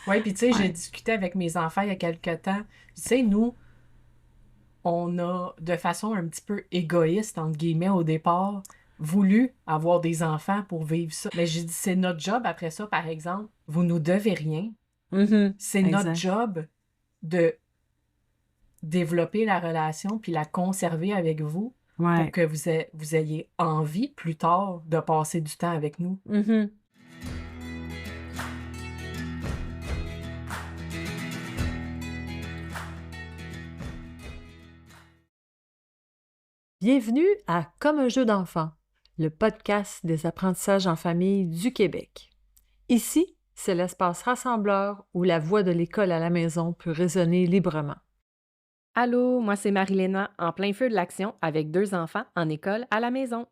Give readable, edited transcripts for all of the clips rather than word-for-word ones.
Oui, puis tu sais, j'ai Ouais. discuté avec mes enfants il y a quelque temps. Tu sais, nous, on a, de façon un petit peu égoïste, entre guillemets, au départ, voulu avoir des enfants pour vivre ça. Mais j'ai dit, c'est notre job après ça, par exemple. Vous nous devez rien. Mhm. C'est notre Exact. job de développer la relation puis la conserver avec vous pour Ouais. que vous ayez envie plus tard de passer du temps avec nous. Mhm. Bienvenue à Comme un jeu d'enfant, le podcast des apprentissages en famille du Québec. Ici, c'est l'espace rassembleur où la voix de l'école à la maison peut résonner librement. Allô, moi c'est Marilena, en plein feu de l'action avec 2 enfants en école à la maison.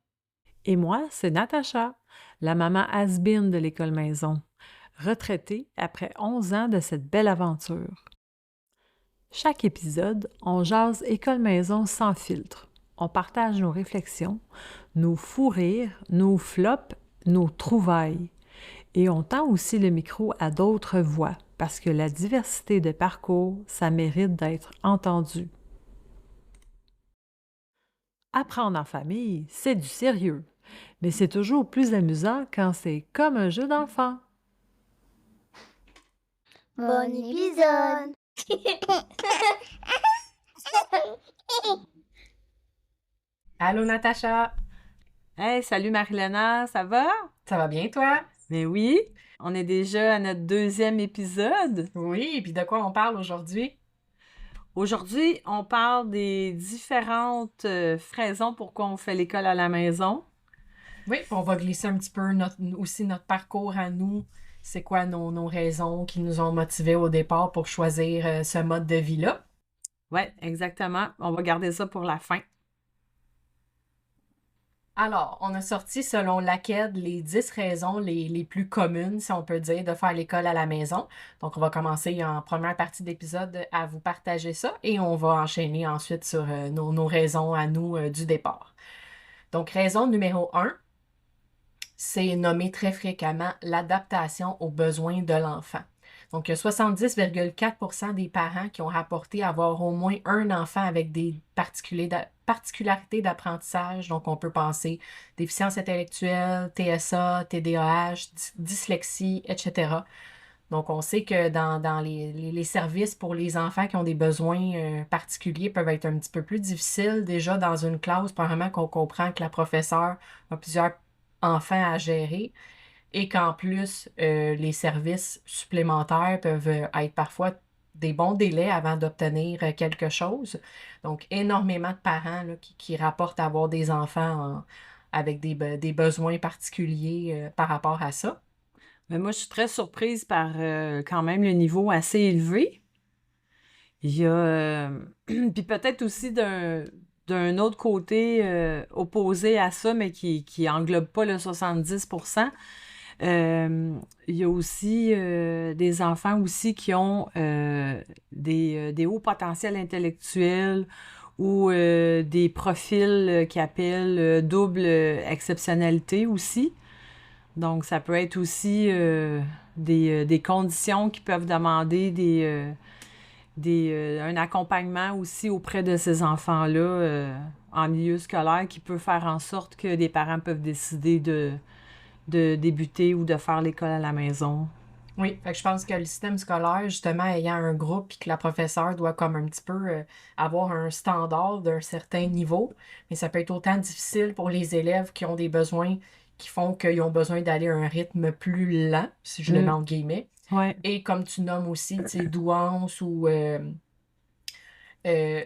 Et moi, c'est Natacha, la maman has-been de l'école maison, retraitée après 11 ans de cette belle aventure. Chaque épisode, on jase école maison sans filtre. On partage nos réflexions, nos fous rires, nos flops, nos trouvailles. Et on tend aussi le micro à d'autres voix, parce que la diversité de parcours, ça mérite d'être entendu. Apprendre en famille, c'est du sérieux, mais c'est toujours plus amusant quand c'est comme un jeu d'enfant. Bon épisode! Allô, Natacha! Hey, salut Marilena, ça va? Ça va bien, toi? Mais oui, on est déjà à notre deuxième épisode. Oui, puis de quoi on parle aujourd'hui? Aujourd'hui, on parle des différentes raisons pourquoi on fait l'école à la maison. Oui, puis on va glisser un petit peu aussi notre parcours à nous. C'est quoi nos raisons qui nous ont motivés au départ pour choisir ce mode de vie-là? Oui, exactement. On va garder ça pour la fin. Alors, on a sorti selon l'AQED les 10 raisons les plus communes, si on peut dire, de faire l'école à la maison. Donc, on va commencer en première partie d'épisode à vous partager ça et on va enchaîner ensuite sur nos raisons à nous du départ. Donc, raison numéro 1, c'est nommé très fréquemment l'adaptation aux besoins de l'enfant. Donc, il y a 70,4% des parents qui ont rapporté avoir au moins un enfant avec des particularités d'apprentissage. Donc, on peut penser déficience intellectuelle, TSA, TDAH, dyslexie, etc. Donc, on sait que dans les services pour les enfants qui ont des besoins particuliers peuvent être un petit peu plus difficiles. Déjà, dans une classe, probablement qu'on comprend que la professeure a plusieurs enfants à gérer et qu'en plus, les services supplémentaires peuvent être parfois des bons délais avant d'obtenir quelque chose. Donc, énormément de parents là, qui rapportent avoir des enfants avec des besoins particuliers par rapport à ça. Mais moi, je suis très surprise par quand même le niveau assez élevé. Il y a, puis peut-être aussi d'un autre côté opposé à ça, mais qui englobe pas le 70%. Il y a aussi des enfants aussi qui ont des hauts potentiels intellectuels ou des profils qui appellent double exceptionnalité aussi. Donc, ça peut être aussi des conditions qui peuvent demander un accompagnement aussi auprès de ces enfants-là en milieu scolaire qui peut faire en sorte que des parents peuvent décider de débuter ou de faire l'école à la maison. Oui, fait que je pense que le système scolaire, justement, ayant un groupe et que la professeure doit comme un petit peu avoir un standard d'un certain niveau, mais ça peut être autant difficile pour les élèves qui ont des besoins qui font qu'ils ont besoin d'aller à un rythme plus lent, si je le mets Mm. en guillemets. Ouais. Et comme tu nommes aussi, tu sais, douance ou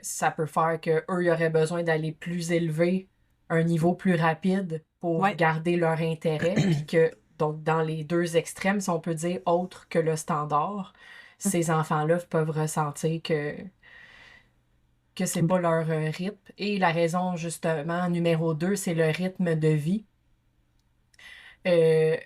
ça peut faire qu'eux, ils auraient besoin d'aller plus élever un niveau plus rapide pour Ouais. garder leur intérêt, puis que, donc, dans les deux extrêmes, si on peut dire, autre que le standard, ces enfants-là peuvent ressentir que c'est pas leur rythme. Et la raison, justement, numéro 2, c'est le rythme de vie. Euh,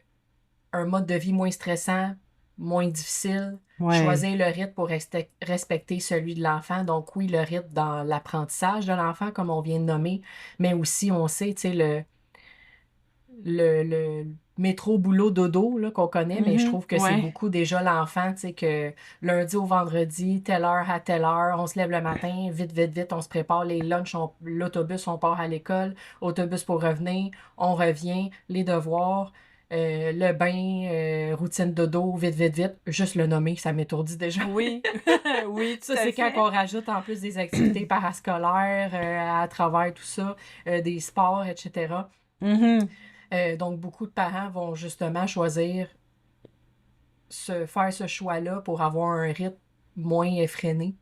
un mode de vie moins stressant, moins difficile. Ouais. Choisir le rythme pour respecter celui de l'enfant. Donc oui, le rythme dans l'apprentissage de l'enfant, comme on vient de nommer, mais aussi on sait, tu sais, métro, boulot, dodo là, qu'on connaît, mais je trouve que c'est Ouais. beaucoup déjà l'enfant, tu sais, que lundi au vendredi, telle heure à telle heure, on se lève le matin, vite, vite, vite, on se prépare, les lunchs, l'autobus, on part à l'école, autobus pour revenir, on revient, les devoirs, le bain, routine dodo, vite, vite, vite, juste le nommer, ça m'étourdit déjà. Oui, oui, tout Ça, à c'est quand fait. on rajoute en plus des activités parascolaires à travers tout ça, des sports, etc. Mhm. Donc, beaucoup de parents vont justement choisir faire ce choix-là pour avoir un rythme moins effréné.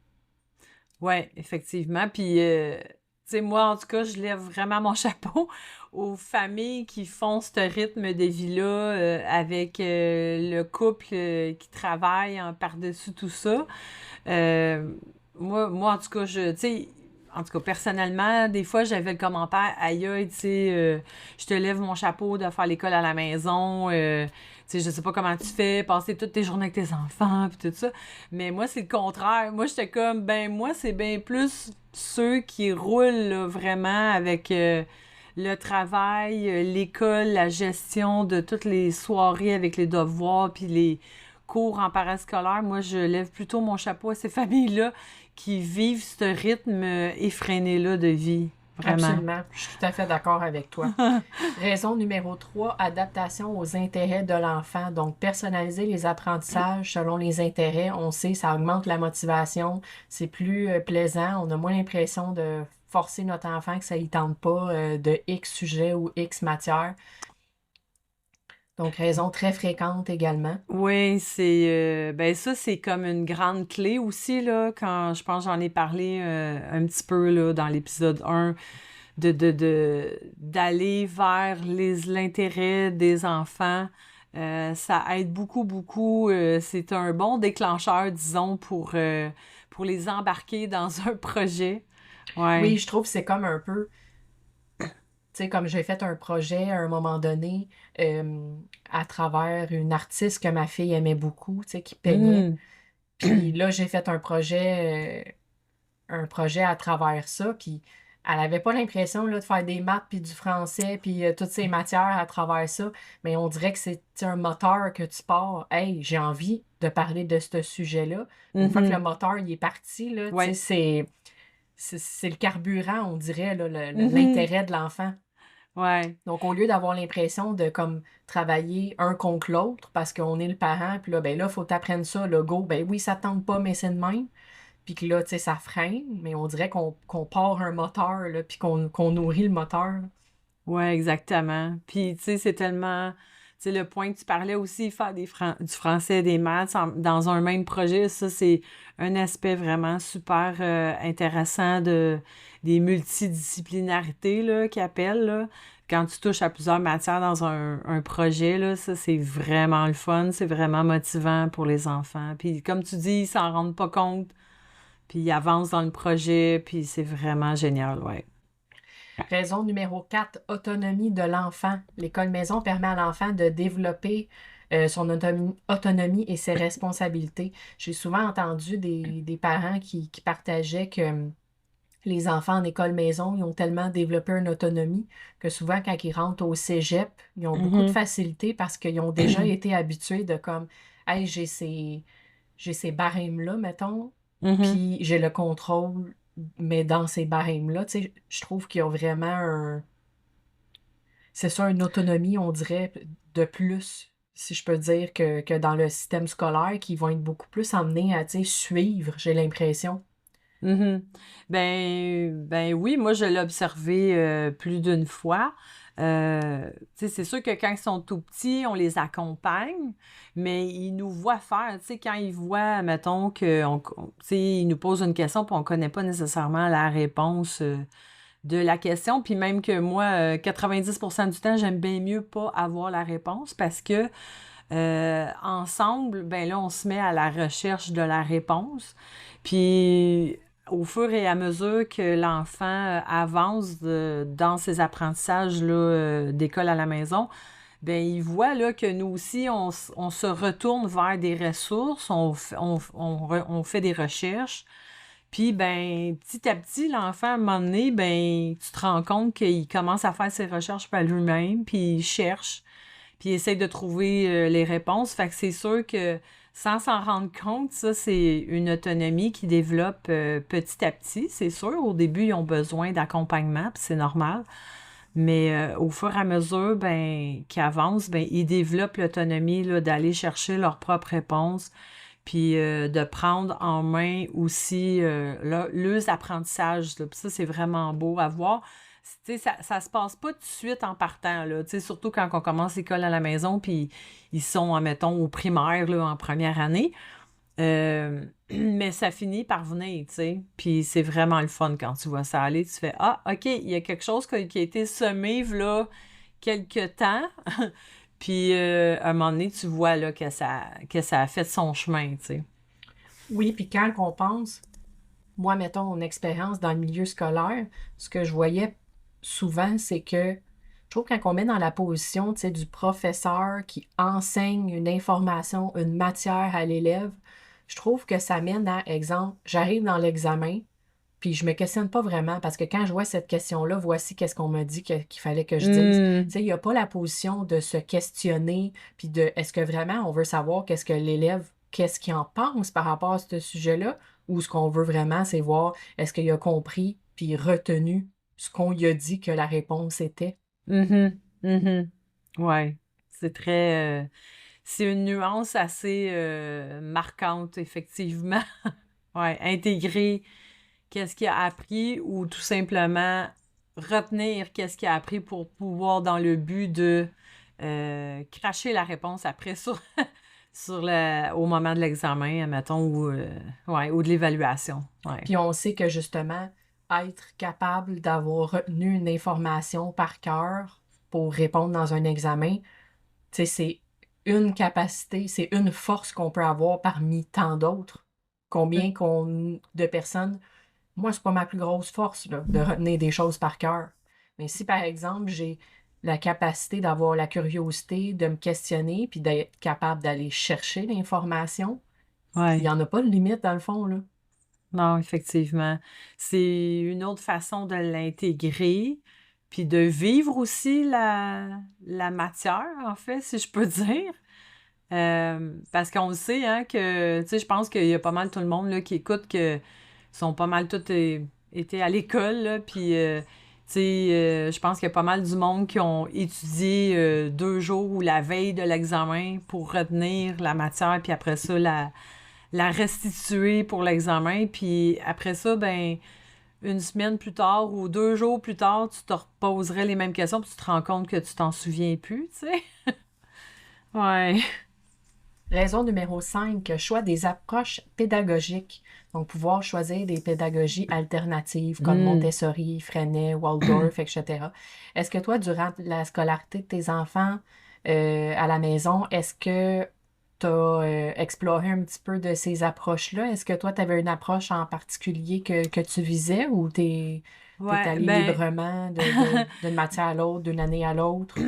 Oui, effectivement. Puis, tu sais, moi, en tout cas, je lève vraiment mon chapeau aux familles qui font ce rythme de vie-là avec le couple qui travaille par-dessus tout ça. Euh, moi, en tout cas, tu sais, en tout cas, personnellement, des fois, j'avais le commentaire, aïe, aïe, tu sais, je te lève mon chapeau de faire l'école à la maison, tu sais, je sais pas comment tu fais, passer toutes tes journées avec tes enfants, puis tout ça. Mais moi, c'est le contraire. Moi, j'étais comme, ben, moi, c'est bien plus ceux qui roulent, là, vraiment avec le travail, l'école, la gestion de toutes les soirées avec les devoirs, puis les cours en parascolaire. Moi, je lève plutôt mon chapeau à ces familles-là qui vivent ce rythme effréné-là de vie. Vraiment. Absolument. Je suis tout à fait d'accord avec toi. Raison numéro 3, adaptation aux intérêts de l'enfant. Donc, personnaliser les apprentissages selon les intérêts. On sait, ça augmente la motivation. C'est plus plaisant. On a moins l'impression de forcer notre enfant que ça ne tente pas de X sujet ou X matière. Donc, raison très fréquente également. Oui, c'est ben ça c'est comme une grande clé aussi là quand je pense j'en ai parlé un petit peu là dans l'épisode 1 d'aller vers l'intérêt des enfants. Ça aide beaucoup c'est un bon déclencheur disons pour les embarquer dans un projet. Ouais. Oui, je trouve que c'est comme un peu, tu sais, comme j'ai fait un projet à un moment donné à travers une artiste que ma fille aimait beaucoup, tu sais, qui peignait. Mm. Puis là, j'ai fait un projet à travers ça, puis elle avait pas l'impression là, de faire des maths, puis du français, puis toutes ces matières à travers ça, mais on dirait que c'est un moteur que tu pars. Hey, j'ai envie de parler de ce sujet-là. Une fois que le Mhm. moteur il est parti, là, tu sais, Ouais. c'est le carburant, on dirait, là, Mhm. l'intérêt de l'enfant. Ouais. Donc, au lieu d'avoir l'impression de comme travailler un contre l'autre parce qu'on est le parent, puis là, ben là, faut t'apprendre ça, le go, ben oui, ça te tente pas, mais c'est de même. Puis que là, tu sais, ça freine, mais on dirait qu'on part un moteur, là, puis qu'on nourrit le moteur, là. Ouais, exactement. Puis, tu sais, c'est tellement... Tu sais, le point que tu parlais aussi, faire du français et des maths dans un même projet, ça, c'est un aspect vraiment super intéressant des multidisciplinarités, là, qu'ils appellent, là. Quand tu touches à plusieurs matières dans un projet, là, ça, c'est vraiment le fun, c'est vraiment motivant pour les enfants. Puis, comme tu dis, ils s'en rendent pas compte, puis ils avancent dans le projet, puis c'est vraiment génial, ouais. Raison numéro 4, autonomie de l'enfant. L'école maison permet à l'enfant de développer son autonomie et ses responsabilités. J'ai souvent entendu des parents qui partageaient que les enfants en école maison, ils ont tellement développé une autonomie que souvent, quand ils rentrent au cégep, ils ont beaucoup de Mhm. facilité parce qu'ils ont déjà été habitués de comme, hey, j'ai ces barèmes-là, mettons, Mhm. puis j'ai le contrôle, mais dans ces barèmes-là, tu sais, je trouve qu'ils ont vraiment c'est ça, une autonomie, on dirait, de plus, si je peux dire, que dans le système scolaire, qui vont être beaucoup plus emmenés à, tu sais, suivre, j'ai l'impression. Mhm. Ben oui, moi je l'ai observé plus d'une fois. Tu sais, c'est sûr que quand ils sont tout petits, on les accompagne, mais ils nous voient faire. Tu sais, quand ils voient, mettons, tu sais, ils nous posent une question puis on connaît pas nécessairement la réponse de la question. Puis même que moi, 90% du temps, j'aime bien mieux pas avoir la réponse parce que ensemble, ben là, on se met à la recherche de la réponse. Puis, au fur et à mesure que l'enfant avance dans ses apprentissages là, d'école à la maison, ben il voit là, que nous aussi, on se retourne vers des ressources, on fait des recherches. Puis, ben, petit à petit, l'enfant, à un moment donné, ben, tu te rends compte qu'il commence à faire ses recherches par lui-même, puis il cherche. puis ils essayent de trouver les réponses. Fait que c'est sûr que sans s'en rendre compte, ça, c'est une autonomie qui développe petit à petit. C'est sûr, au début, ils ont besoin d'accompagnement, puis c'est normal. Mais au fur et à mesure qu'ils avancent, ils développent l'autonomie là, d'aller chercher leurs propres réponses, puis de prendre en main aussi leurs apprentissages. Là. Puis ça, c'est vraiment beau à voir. Tu sais, ça se passe pas tout de suite en partant, là. Tu sais, surtout quand on commence l'école à la maison, puis ils sont, mettons, au primaire, là, en première année. Mais ça finit par venir, tu sais. Puis c'est vraiment le fun quand tu vois ça aller. Tu fais, ah, OK, il y a quelque chose qui a été semé, là, quelque temps. Puis à un moment donné, tu vois, là, que ça a fait son chemin, tu sais. Oui, puis quand on pense, moi, mettons, mon expérience dans le milieu scolaire, ce que je voyais souvent, c'est que je trouve quand on met dans la position, tu sais, du professeur qui enseigne une information, une matière à l'élève, je trouve que ça mène à, exemple, j'arrive dans l'examen, puis je me questionne pas vraiment, parce que quand je vois cette question-là, voici qu'est-ce qu'on m'a dit qu'il fallait que je dise. Tu sais, il n'y a pas la position de se questionner, puis de, est-ce que vraiment on veut savoir qu'est-ce que l'élève, qu'est-ce qu'il en pense par rapport à ce sujet-là, ou ce qu'on veut vraiment, c'est voir est-ce qu'il a compris, puis retenu ce qu'on lui a dit que la réponse était. Mhm, mhm. Ouais, c'est très... c'est une nuance assez marquante, effectivement. Ouais, intégrer qu'est-ce qu'il a appris ou tout simplement retenir qu'est-ce qu'il a appris pour pouvoir, dans le but de cracher la réponse après au moment de l'examen, mettons, ou de l'évaluation. Ouais. Puis on sait que justement, être capable d'avoir retenu une information par cœur pour répondre dans un examen, tu sais, c'est une capacité, c'est une force qu'on peut avoir parmi tant d'autres. Combien de personnes, moi, c'est pas ma plus grosse force, là, de retenir des choses par cœur. Mais si, par exemple, j'ai la capacité d'avoir la curiosité de me questionner puis d'être capable d'aller chercher l'information, il Ouais. n'y en a pas de limite, dans le fond, là. Non, effectivement. C'est une autre façon de l'intégrer, puis de vivre aussi la matière, en fait, si je peux dire. Parce qu'on le sait, hein, que, tu sais, je pense qu'il y a pas mal tout le monde là, qui écoute, que sont pas mal tous été à l'école, là, puis, tu sais, je pense qu'il y a pas mal du monde qui ont étudié 2 jours ou la veille de l'examen pour retenir la matière, puis après ça, la restituer pour l'examen, puis après ça, une semaine plus tard ou 2 jours plus tard, tu te reposerais les mêmes questions, puis tu te rends compte que tu t'en souviens plus, tu sais. Ouais. Raison numéro 5, choix des approches pédagogiques. Donc, pouvoir choisir des pédagogies alternatives comme Montessori, Freinet, Waldorf, etc. Est-ce que toi, durant la scolarité de tes enfants à la maison, est-ce que tu as exploré un petit peu de ces approches-là? Est-ce que toi, tu avais une approche en particulier que tu visais ou t'es allé librement d'une matière à l'autre, d'une année à l'autre?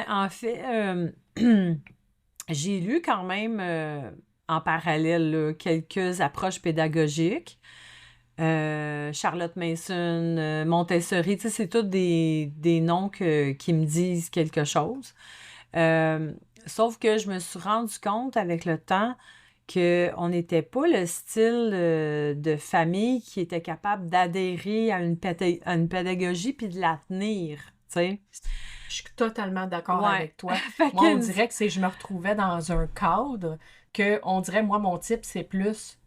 En fait, j'ai lu quand même en parallèle là, quelques approches pédagogiques. Charlotte Mason, Montessori, tu sais, c'est tous des noms qui me disent quelque chose. Sauf que je me suis rendu compte avec le temps qu'on n'était pas le style de famille qui était capable d'adhérer à une pédagogie puis de la tenir, tu sais. Je suis totalement d'accord Ouais. avec toi. Moi, on dirait que je me retrouvais dans un cadre que, on dirait, moi, mon type, c'est plus,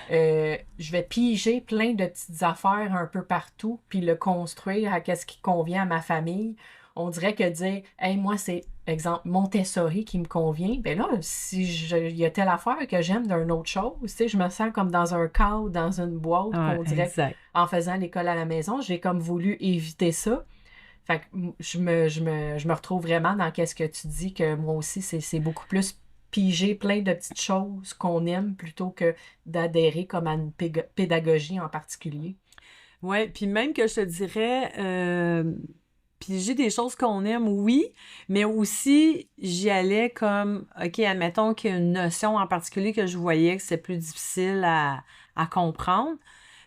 je vais piger plein de petites affaires un peu partout, puis le construire à ce qui convient à ma famille. On dirait que dire, hey, moi, c'est, exemple, Montessori qui me convient. Ben là, si il y a telle affaire que j'aime d'une autre chose, tu sais, je me sens comme dans un cadre, dans une boîte, qu'on dirait, exact. en faisant l'école à la maison, j'ai comme voulu éviter ça. Fait que je me retrouve vraiment dans qu'est-ce que tu dis, que moi aussi, c'est beaucoup plus piger plein de petites choses qu'on aime plutôt que d'adhérer comme à une pédagogie en particulier. Oui, puis même que je te dirais, piger des choses qu'on aime, oui, mais aussi, j'y allais comme, OK, admettons qu'il y a une notion en particulier que je voyais que c'est plus difficile à comprendre.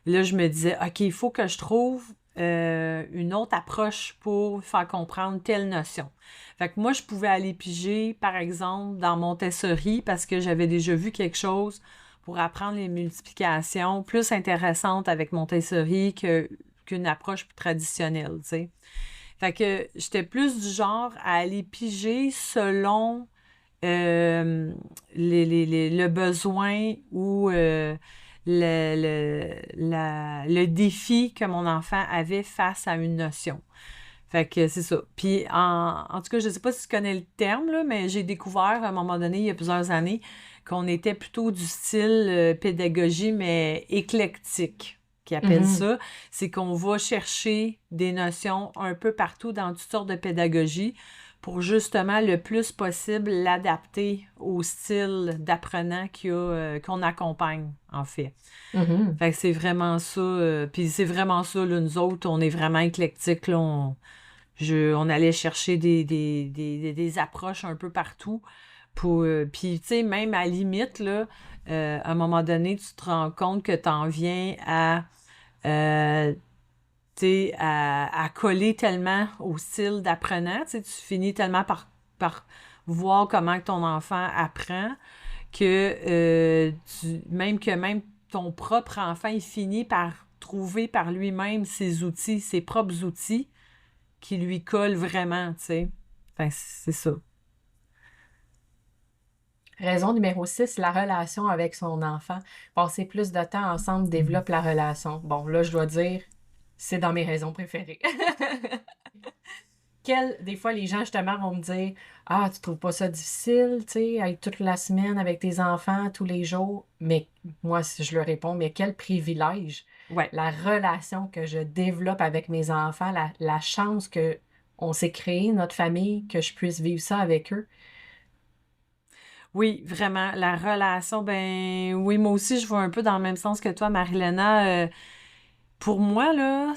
Là, je me disais, OK, il faut que je trouve une autre approche pour faire comprendre telle notion. Fait que moi, je pouvais aller piger, par exemple, dans Montessori parce que j'avais déjà vu quelque chose pour apprendre les multiplications plus intéressantes avec Montessori qu'une approche traditionnelle, tu sais. Fait que j'étais plus du genre à aller piger selon le besoin ou le défi que mon enfant avait face à une notion. Fait que c'est ça. Puis en tout cas, je ne sais pas si tu connais le terme, là, mais j'ai découvert à un moment donné, il y a plusieurs années, qu'on était plutôt du style pédagogie, mais éclectique, qui appelle ça. C'est qu'on va chercher des notions un peu partout dans toutes sortes de pédagogies pour justement le plus possible l'adapter au style d'apprenant qu'on accompagne, en fait. Fait que c'est vraiment ça. Puis c'est vraiment ça, là, nous autres, on est vraiment éclectiques, là, on allait chercher des approches un peu partout. Puis, tu sais, même à la limite, là, à un moment donné, tu te rends compte que tu en viens à coller tellement au style d'apprenant. Tu sais, tu finis tellement par voir comment que ton enfant apprend que même ton propre enfant, il finit par trouver par lui-même ses propres outils qui lui collent vraiment, tu sais. Enfin, c'est ça. Raison numéro 6, la relation avec son enfant. Passer plus de temps ensemble développe la relation. Bon, là, je dois dire, c'est dans mes raisons préférées. Des fois, les gens, justement, vont me dire « Ah, tu trouves pas ça difficile, tu sais, être toute la semaine avec tes enfants, tous les jours? » Mais moi, si je leur réponds, mais quel privilège! Ouais. La relation que je développe avec mes enfants, la chance que on s'est créé, notre famille, que je puisse vivre ça avec eux. Oui, vraiment, la relation, ben oui, moi aussi, je vois un peu dans le même sens que toi, Marilena. Pour moi, là,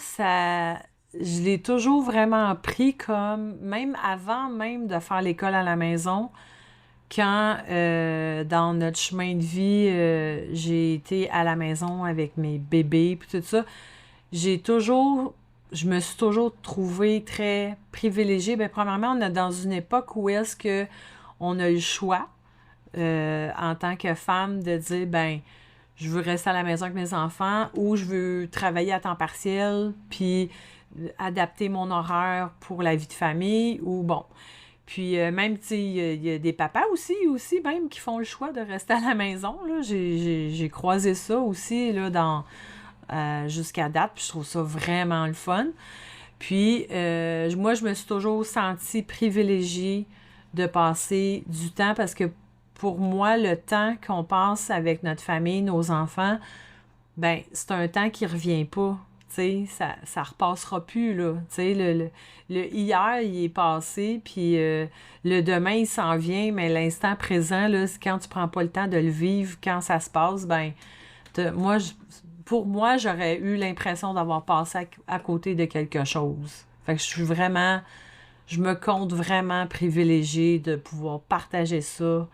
je l'ai toujours vraiment pris comme, même avant même de faire l'école à la maison, quand dans notre chemin de vie, j'ai été à la maison avec mes bébés, puis tout ça, je me suis toujours trouvée très privilégiée. Ben, premièrement, on est dans une époque où est-ce que on a eu le choix en tant que femme de dire, ben, je veux rester à la maison avec mes enfants ou je veux travailler à temps partiel puis adapter mon horaire pour la vie de famille ou bon. Puis même, tu sais, il y a des papas aussi même qui font le choix de rester à la maison, là. J'ai croisé ça aussi, là, jusqu'à date, puis je trouve ça vraiment le fun. Puis moi, je me suis toujours sentie privilégiée de passer du temps parce que pour moi, le temps qu'on passe avec notre famille, nos enfants, ben c'est un temps qui revient pas. Tu sais, ça repassera plus, là. Tu sais, le hier, il est passé, puis le demain, il s'en vient, mais l'instant présent, là, c'est quand tu prends pas le temps de le vivre, quand ça se passe, ben pour moi, j'aurais eu l'impression d'avoir passé à côté de quelque chose. Fait que je me compte vraiment privilégiée de pouvoir partager ça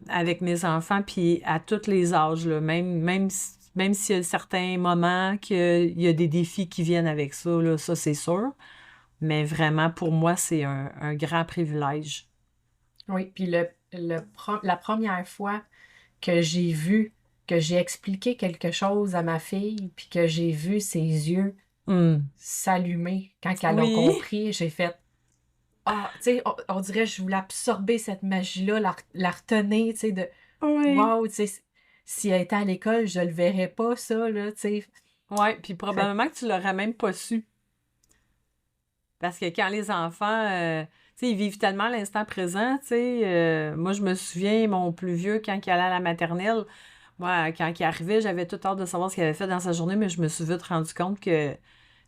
avec mes enfants, puis à tous les âges, là, même s'il y a certains moments qu'il y a des défis qui viennent avec ça, là, ça c'est sûr. Mais vraiment, pour moi, c'est un grand privilège. Oui, puis la première fois que j'ai vu, que j'ai expliqué quelque chose à ma fille, puis que j'ai vu ses yeux s'allumer quand elle a compris, j'ai fait ah, tu sais, on dirait que je voulais absorber cette magie-là, la retenir, tu sais, de wow, tu sais, si elle était à l'école, je le verrais pas, ça, là, tu sais. Oui, puis probablement que tu l'aurais même pas su. Parce que quand les enfants, tu sais, ils vivent tellement l'instant présent, tu sais. Moi, je me souviens, mon plus vieux, quand il allait à la maternelle, moi, quand il arrivait, j'avais tout hâte de savoir ce qu'il avait fait dans sa journée, mais je me suis vite rendu compte que, tu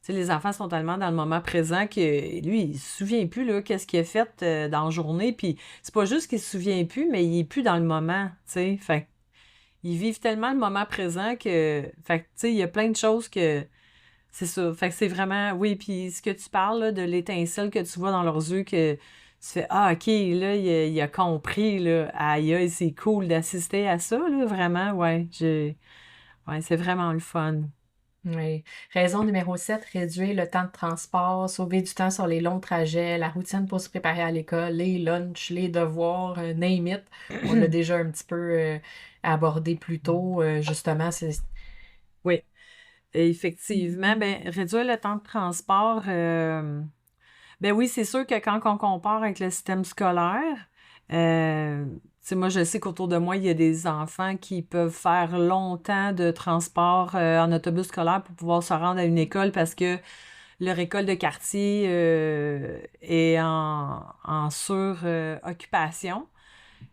sais, les enfants sont tellement dans le moment présent que lui, il se souvient plus, là, qu'est-ce qu'il a fait dans la journée. Puis c'est pas juste qu'il se souvient plus, mais il est plus dans le moment, tu sais. Fait ils vivent tellement le moment présent que, fait que, tu sais, il y a plein de choses que c'est ça. Fait que c'est vraiment, oui, puis ce que tu parles, là, de l'étincelle que tu vois dans leurs yeux, que tu fais, ah, OK, là, il a compris, là, aïe, aïe, c'est cool d'assister à ça, là, vraiment, ouais, c'est vraiment le fun. Oui. Raison numéro 7, réduire le temps de transport, sauver du temps sur les longs trajets, la routine pour se préparer à l'école, les lunchs, les devoirs, name it. On l'a déjà un petit peu abordé plus tôt. Justement, c'est... Oui, et effectivement, ben, réduire le temps de transport, ben oui, c'est sûr que quand on compare avec le système scolaire, tu sais, moi, je sais qu'autour de moi, il y a des enfants qui peuvent faire longtemps de transport en autobus scolaire pour pouvoir se rendre à une école parce que leur école de quartier est en sur-occupation.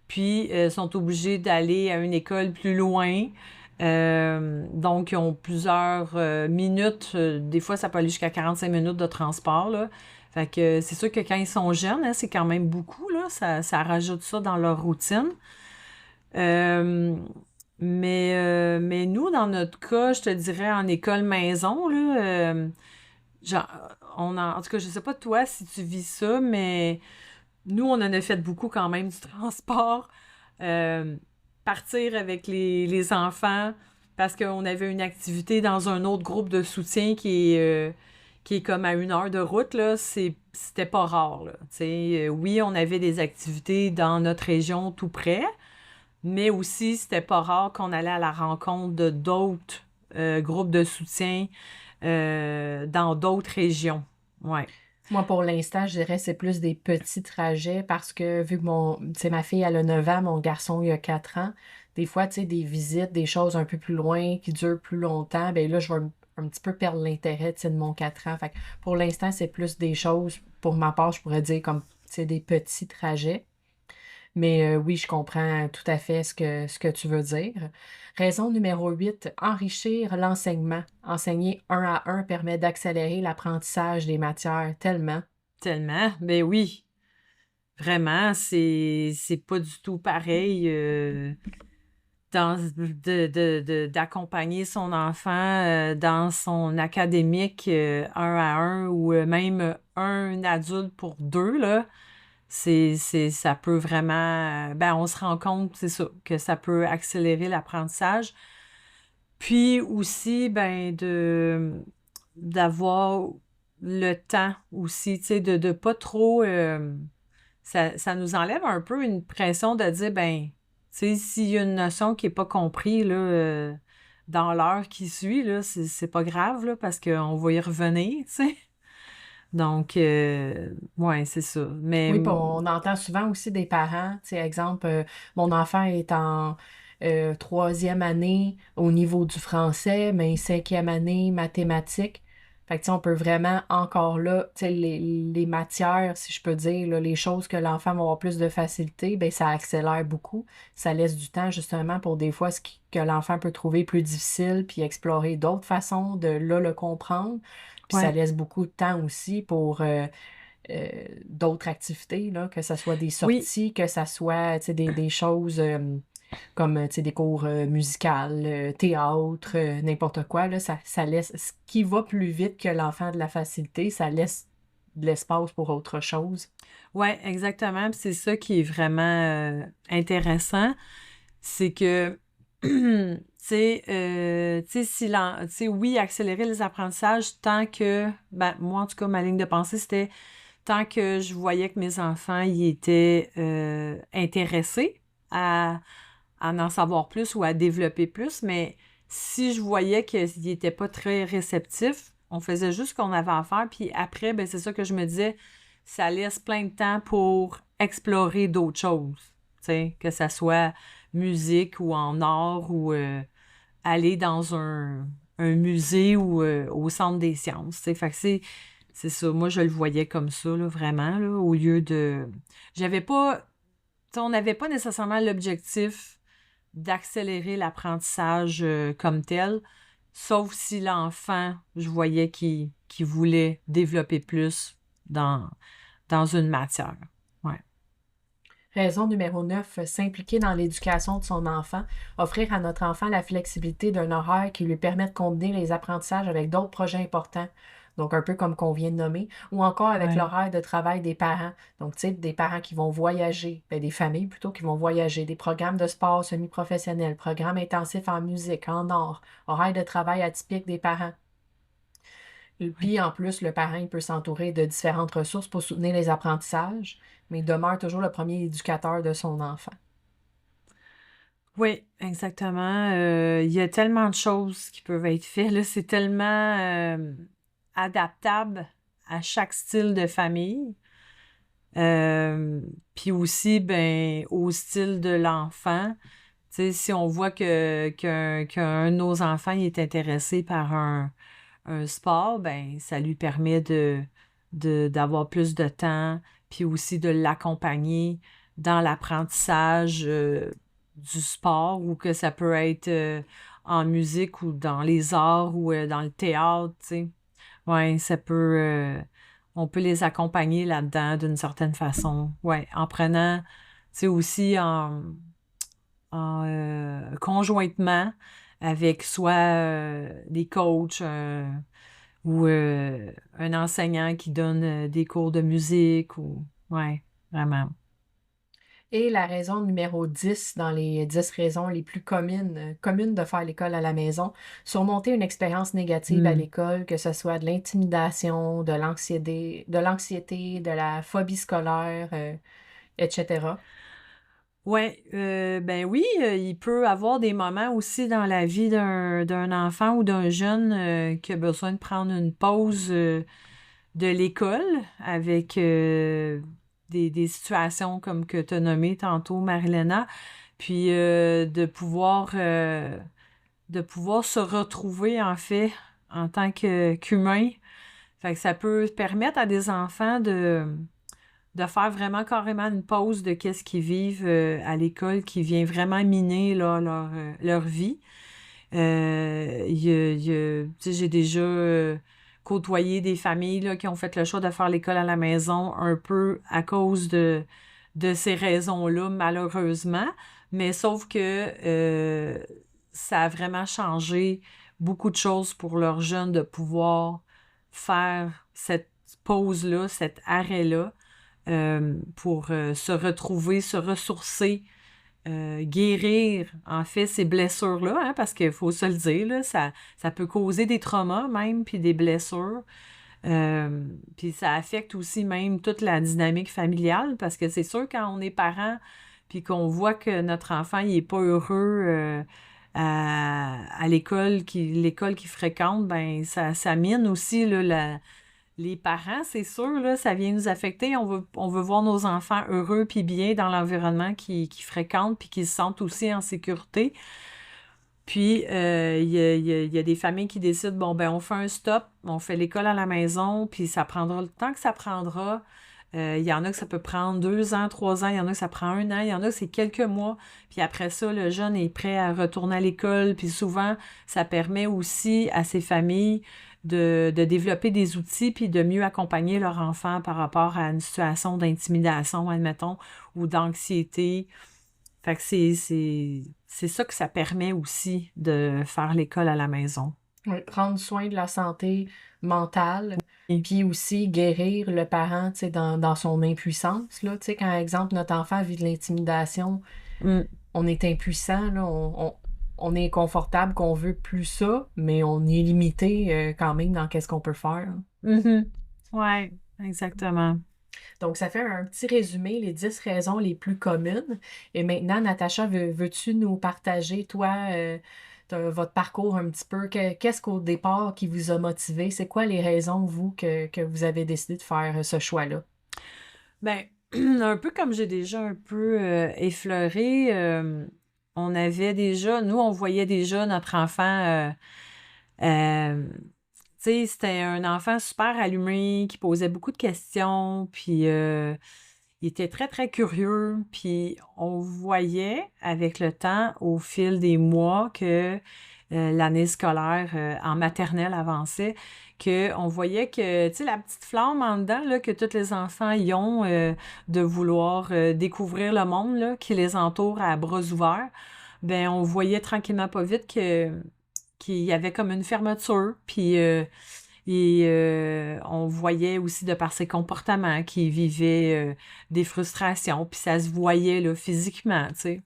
Puis, sont obligés d'aller à une école plus loin. Donc, ils ont plusieurs minutes. Des fois, ça peut aller jusqu'à 45 minutes de transport, là. Fait que c'est sûr que quand ils sont jeunes, hein, c'est quand même beaucoup, là. Ça rajoute ça dans leur routine. Euh, mais nous, dans notre cas, je te dirais en école maison, là, genre, en tout cas, je sais pas toi si tu vis ça, mais nous, on en a fait beaucoup quand même du transport. Euh, Partir avec les enfants parce qu'on avait une activité dans un autre groupe de soutien qui est comme à 1 heure de route, là, c'était pas rare, là. Tu sais, oui, on avait des activités dans notre région tout près, mais aussi, c'était pas rare qu'on allait à la rencontre de d'autres groupes de soutien dans d'autres régions. Ouais. Moi, pour l'instant, je dirais que c'est plus des petits trajets parce que vu que tu sais, ma fille, elle a 9 ans, mon garçon, il a 4 ans, des fois, tu sais, des visites, des choses un peu plus loin qui durent plus longtemps, ben là, je vais un petit peu perdre l'intérêt, tu sais, de mon 4 ans. Fait que pour l'instant, c'est plus des choses, pour ma part, je pourrais dire comme, tu sais, des petits trajets. Mais oui, je comprends tout à fait ce que tu veux dire. Raison numéro 8, enrichir l'enseignement. Enseigner un à un permet d'accélérer l'apprentissage des matières tellement. Tellement. Ben oui. Vraiment, c'est pas du tout pareil d'accompagner son enfant dans son académique un à un ou même un adulte pour deux, là. Ça peut vraiment... ben, on se rend compte, c'est ça, que ça peut accélérer l'apprentissage. Puis aussi, ben, d'avoir le temps aussi, tu sais, de pas trop... ça nous enlève un peu une pression de dire, ben, tu sais, s'il y a une notion qui n'est pas comprise, là, dans l'heure qui suit, là, c'est pas grave, là, parce qu'on va y revenir, tu sais. Donc, ouais, c'est ça. Mais, Oui, puis on entend souvent aussi des parents, tu sais, exemple, mon enfant est en troisième année au niveau du français, mais cinquième année mathématiques. Fait que, tu sais, on peut vraiment encore là, tu sais, les matières, si je peux dire, là, les choses que l'enfant va avoir plus de facilité, ben ça accélère beaucoup. Ça laisse du temps justement pour des fois que l'enfant peut trouver plus difficile, puis explorer d'autres façons de là le comprendre. Puis ça ouais, laisse beaucoup de temps aussi pour d'autres activités, là, que ce soit des oui, sorties, que ce soit tu sais, des choses comme tu sais, des cours musicales, théâtre, n'importe quoi, là, ça laisse ce qui va plus vite que l'enfant de la facilité, ça laisse de l'espace pour autre chose. ouais, exactement. Puis c'est ça qui est vraiment intéressant. C'est que, tu sais, tu sais, oui, accélérer les apprentissages tant que, ben, moi, en tout cas, ma ligne de pensée, c'était tant que je voyais que mes enfants y étaient intéressés à en savoir plus ou à développer plus, mais si je voyais qu'ils n'étaient pas très réceptifs, on faisait juste ce qu'on avait à faire, puis après, ben, c'est ça que je me disais, ça laisse plein de temps pour explorer d'autres choses, tu sais, que ça soit musique ou en art ou aller dans un musée ou au centre des sciences, tu sais, fait que c'est ça, moi je le voyais comme ça, là, vraiment, là, au lieu de... J'avais pas... tu sais, on n'avait pas nécessairement l'objectif d'accélérer l'apprentissage comme tel, sauf si l'enfant, je voyais qu'il voulait développer plus dans une matière. Ouais. Raison numéro 9, s'impliquer dans l'éducation de son enfant, offrir à notre enfant la flexibilité d'un horaire qui lui permet de combiner les apprentissages avec d'autres projets importants. donc un peu comme qu'on vient de nommer, ou encore avec Ouais. l'horaire de travail des parents. Donc, tu sais, des parents qui vont voyager, des familles plutôt qui vont voyager, des programmes de sport semi-professionnels, programmes intensifs en musique, en art, horaire de travail atypique des parents. Et Ouais. puis, en plus, le parent, il peut s'entourer de différentes ressources pour soutenir les apprentissages, mais il demeure toujours le premier éducateur de son enfant. Oui, exactement. Il y a tellement de choses qui peuvent être faites, là. C'est tellement adaptable à chaque style de famille. Puis aussi, ben, au style de l'enfant. Tu sais, si on voit qu'un de nos enfants il est intéressé par un sport, ben, ça lui permet d'avoir plus de temps, puis aussi de l'accompagner dans l'apprentissage du sport, ou que ça peut être en musique ou dans les arts ou dans le théâtre, tu sais. Ouais, on peut les accompagner là-dedans d'une certaine façon. Ouais, en prenant, tu sais, aussi conjointement avec soit des coachs ou un enseignant qui donne des cours de musique ou ouais, vraiment. Et la raison numéro 10 dans les 10 raisons les plus communes de faire l'école à la maison, surmonter une expérience négative à Mm. l'école, que ce soit de l'intimidation, de la phobie scolaire, etc. Ouais, ben oui, il peut avoir des moments aussi dans la vie d'un enfant ou d'un jeune qui a besoin de prendre une pause de l'école avec des situations comme que tu as nommé tantôt, Marilena, puis de pouvoir se retrouver en fait en tant qu'humain. Fait que ça peut permettre à des enfants de faire vraiment carrément une pause de qu'est-ce qu'ils vivent à l'école qui vient vraiment miner là, leur vie. Tu sais, j'ai déjà côtoyé des familles là, qui ont fait le choix de faire l'école à la maison un peu à cause de ces raisons-là, malheureusement. Mais sauf que ça a vraiment changé beaucoup de choses pour leurs jeunes de pouvoir faire cette pause-là, cet arrêt-là, pour se retrouver, se ressourcer, guérir, en fait, ces blessures-là, hein, parce qu'il faut se le dire, là, ça peut causer des traumas même, puis des blessures. Puis ça affecte aussi même toute la dynamique familiale, parce que c'est sûr, quand on est parent, puis qu'on voit que notre enfant, il est pas heureux à l'école qu'il fréquente, ben ça mine aussi là, les parents, c'est sûr, là, ça vient nous affecter. On veut voir nos enfants heureux puis bien dans l'environnement qu'ils fréquentent puis qu'ils se sentent aussi en sécurité. Puis, il y a des familles qui décident, bon, ben, on fait un stop, on fait l'école à la maison, puis ça prendra le temps que ça prendra. Il y en a que ça peut prendre 2 ans, 3 ans, il y en a que ça prend 1 an, il y en a que c'est quelques mois. Puis après ça, le jeune est prêt à retourner à l'école. Puis souvent, ça permet aussi à ces familles de développer des outils puis de mieux accompagner leur enfant par rapport à une situation d'intimidation, admettons, ou d'anxiété. Fait que c'est ça que ça permet aussi de faire l'école à la maison. Oui, prendre soin de la santé mentale, Et- puis aussi guérir le parent, tu sais, dans son impuissance, là. Tu sais, quand, exemple, notre enfant vit de l'intimidation, Mm. on est impuissant, là, on est confortable, qu'on veut plus ça, mais on est limité quand même dans qu'est-ce qu'on peut faire. Mhm. Ouais, exactement. Donc, ça fait un petit résumé, les 10 raisons les plus communes. Et maintenant, Natacha, veux-tu nous partager, toi, votre parcours un petit peu? Qu'est-ce qu'au départ qui vous a motivé? C'est quoi les raisons, vous, que vous avez décidé de faire ce choix-là? Ben, un peu comme j'ai déjà un peu effleuré, nous, on voyait déjà notre enfant, tu sais, c'était un enfant super allumé, qui posait beaucoup de questions, puis il était très, très curieux, puis on voyait avec le temps, au fil des mois, que l'année scolaire en maternelle avançait, qu'on voyait que, tu sais, la petite flamme en dedans, là, que tous les enfants y ont, de vouloir découvrir le monde, là, qui les entoure à bras ouverts, ben on voyait tranquillement pas vite qu'il y avait comme une fermeture, puis Et on voyait aussi de par ses comportements qu'il vivait des frustrations, puis ça se voyait là, physiquement, tu sais.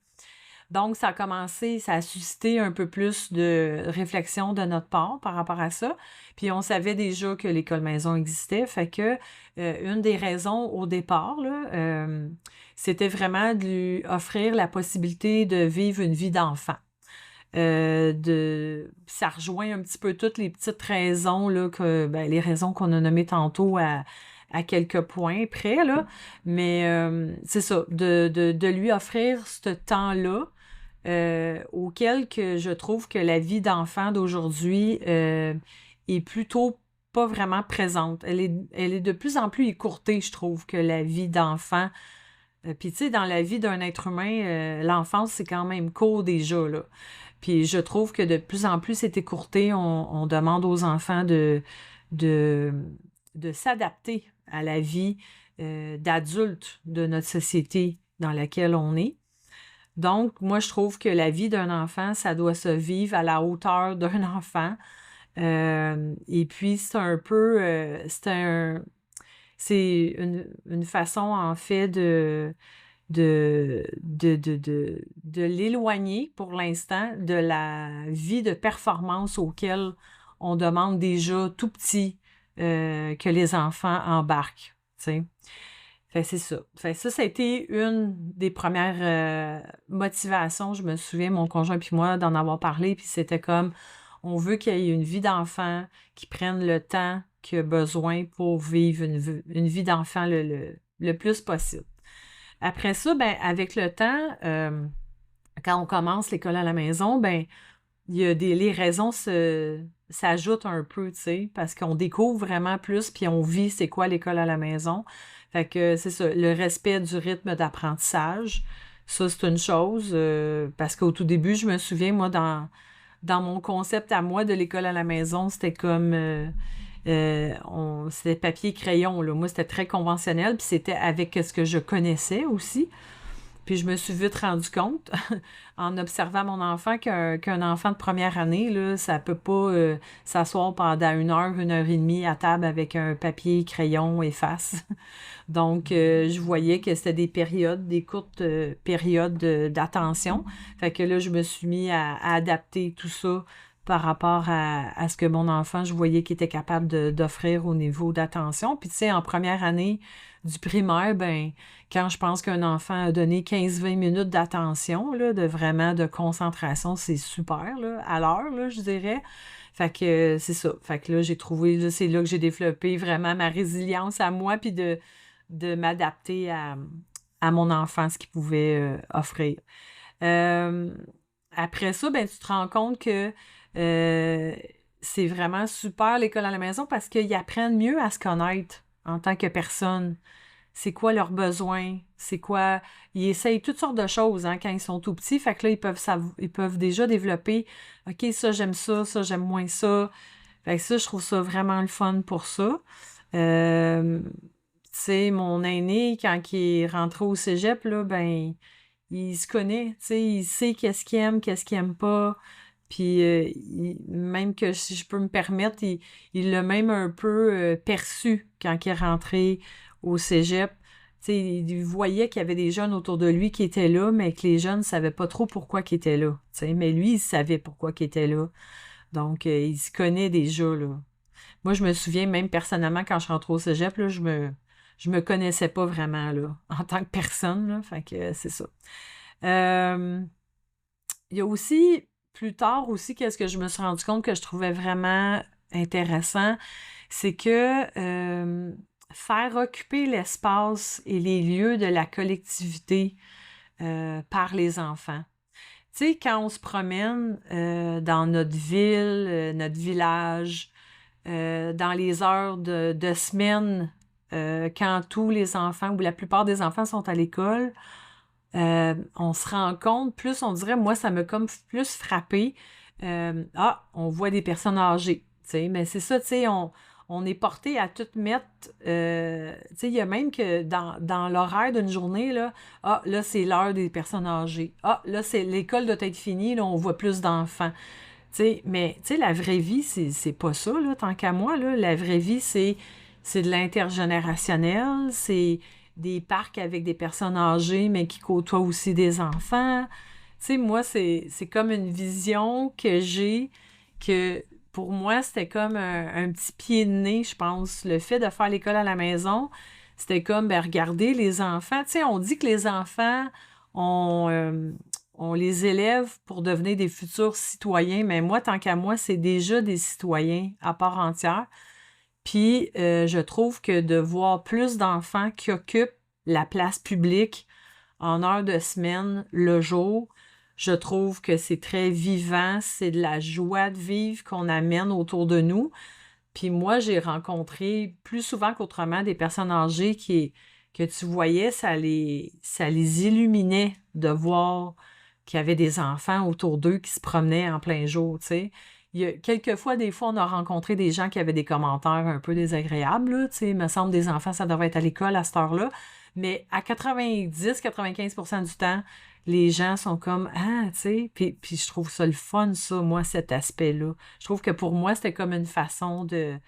Donc, ça a suscité un peu plus de réflexion de notre part par rapport à ça. Puis, on savait déjà que l'école maison existait. Fait que une des raisons au départ, là, c'était vraiment de lui offrir la possibilité de vivre une vie d'enfant. Ça rejoint un petit peu toutes les petites raisons, là, les raisons qu'on a nommées tantôt à quelques points près, là. Mais c'est ça, de lui offrir ce temps-là auquel que je trouve que la vie d'enfant d'aujourd'hui est plutôt pas vraiment présente. Elle est de plus en plus écourtée, je trouve, que la vie d'enfant. Puis, tu sais, dans la vie d'un être humain, l'enfance, c'est quand même court déjà, là. Puis, je trouve que de plus en plus, c'est écourté. On demande aux enfants de s'adapter à la vie d'adulte de notre société dans laquelle on est. Donc, moi, je trouve que la vie d'un enfant, ça doit se vivre à la hauteur d'un enfant. Et puis, c'est un peu... c'est une façon, en fait, de l'éloigner, pour l'instant, de la vie de performance auquel on demande déjà tout petit que les enfants embarquent, tu sais. Fait c'est ça. Fait ça a été une des premières motivations. Je me souviens, mon conjoint puis moi, d'en avoir parlé, puis c'était comme, on veut qu'il y ait une vie d'enfant qui prenne le temps qu'il a besoin pour vivre une vie d'enfant le plus possible. Après ça, ben avec le temps, quand on commence l'école à la maison, ben il y a les raisons s'ajoutent un peu, tu sais, parce qu'on découvre vraiment plus, puis on vit c'est quoi l'école à la maison. Fait que c'est ça, le respect du rythme d'apprentissage, ça c'est une chose, parce qu'au tout début, je me souviens, moi, dans mon concept à moi de l'école à la maison, c'était comme, c'était papier-crayon, là. Moi, c'était très conventionnel, puis c'était avec ce que je connaissais aussi. Puis je me suis vite rendu compte, en observant mon enfant, qu'un enfant de première année, là, ça peut pas s'asseoir pendant 1 heure et demie à table avec un papier, crayon, efface. Donc, je voyais que c'était des courtes périodes d'attention. Fait que là, je me suis mis à adapter tout ça par rapport à ce que mon enfant, je voyais qu'il était capable d'offrir au niveau d'attention. Puis, tu sais, en première année du primaire, ben quand je pense qu'un enfant a donné 15-20 minutes d'attention, là, vraiment de concentration, c'est super, là, à l'heure, là, je dirais. Fait que c'est ça. Fait que là, j'ai trouvé, là, c'est là que j'ai développé vraiment ma résilience à moi, puis de m'adapter à mon enfant, ce qu'il pouvait offrir. Après ça, ben tu te rends compte que c'est vraiment super l'école à la maison parce qu'ils apprennent mieux à se connaître en tant que personne. C'est quoi leurs besoins? C'est quoi... Ils essayent toutes sortes de choses hein, quand ils sont tout petits. Fait que là, ils peuvent déjà développer « OK, ça, j'aime moins ça. » Fait que ça, je trouve ça vraiment le fun pour ça. Tu sais, mon aîné, quand il est rentré au cégep, là, ben, il se connaît, tu sais, il sait qu'est-ce qu'il aime, qu'est-ce qu'il aime pas. Puis même que si je peux me permettre, il l'a même un peu perçu quand il est rentré au cégep. Tu sais, il voyait qu'il y avait des jeunes autour de lui qui étaient là, mais que les jeunes ne savaient pas trop pourquoi ils étaient là. Tu sais, mais lui, il savait pourquoi il était là. Donc, il se connaît déjà, là. Moi, je me souviens, même personnellement, quand je rentre au cégep, là, je me connaissais pas vraiment, là, en tant que personne, là. Fait que c'est ça. Il y a aussi, plus tard aussi, qu'est-ce que je me suis rendu compte que je trouvais vraiment intéressant, c'est que faire occuper l'espace et les lieux de la collectivité par les enfants. Tu sais, quand on se promène dans notre ville, notre village, dans les heures de semaine, quand tous les enfants ou la plupart des enfants sont à l'école, on se rend compte, plus on dirait, moi, ça m'a comme plus frappé. On voit des personnes âgées, tu sais, mais c'est ça, tu sais, on est porté à tout mettre, tu sais, il y a même que dans l'horaire d'une journée, là, là, c'est l'heure des personnes âgées. Là, l'école doit être finie, là, on voit plus d'enfants. Mais la vraie vie, c'est pas ça, là, tant qu'à moi. Là. La vraie vie, c'est de l'intergénérationnel, c'est des parcs avec des personnes âgées, mais qui côtoient aussi des enfants. Moi, c'est comme une vision que j'ai, que pour moi, c'était comme un petit pied de nez, je pense. Le fait de faire l'école à la maison, c'était comme, regarder les enfants. On dit que les enfants, on, on les élève pour devenir des futurs citoyens, mais moi, tant qu'à moi, c'est déjà des citoyens à part entière. Puis, je trouve que de voir plus d'enfants qui occupent la place publique en heure de semaine, le jour, je trouve que c'est très vivant, c'est de la joie de vivre qu'on amène autour de nous. Puis moi, j'ai rencontré plus souvent qu'autrement des personnes âgées que tu voyais, ça les illuminait de voir qu'il y avait des enfants autour d'eux qui se promenaient en plein jour, tu sais. Quelquefois, des fois, on a rencontré des gens qui avaient des commentaires un peu désagréables, là, tu sais. Il me semble des enfants, ça devrait être à l'école à cette heure-là. Mais à 90-95% du temps, les gens sont comme, ah, tu sais. Puis je trouve ça le fun, ça, moi, cet aspect-là. Je trouve que pour moi, c'était comme une façon de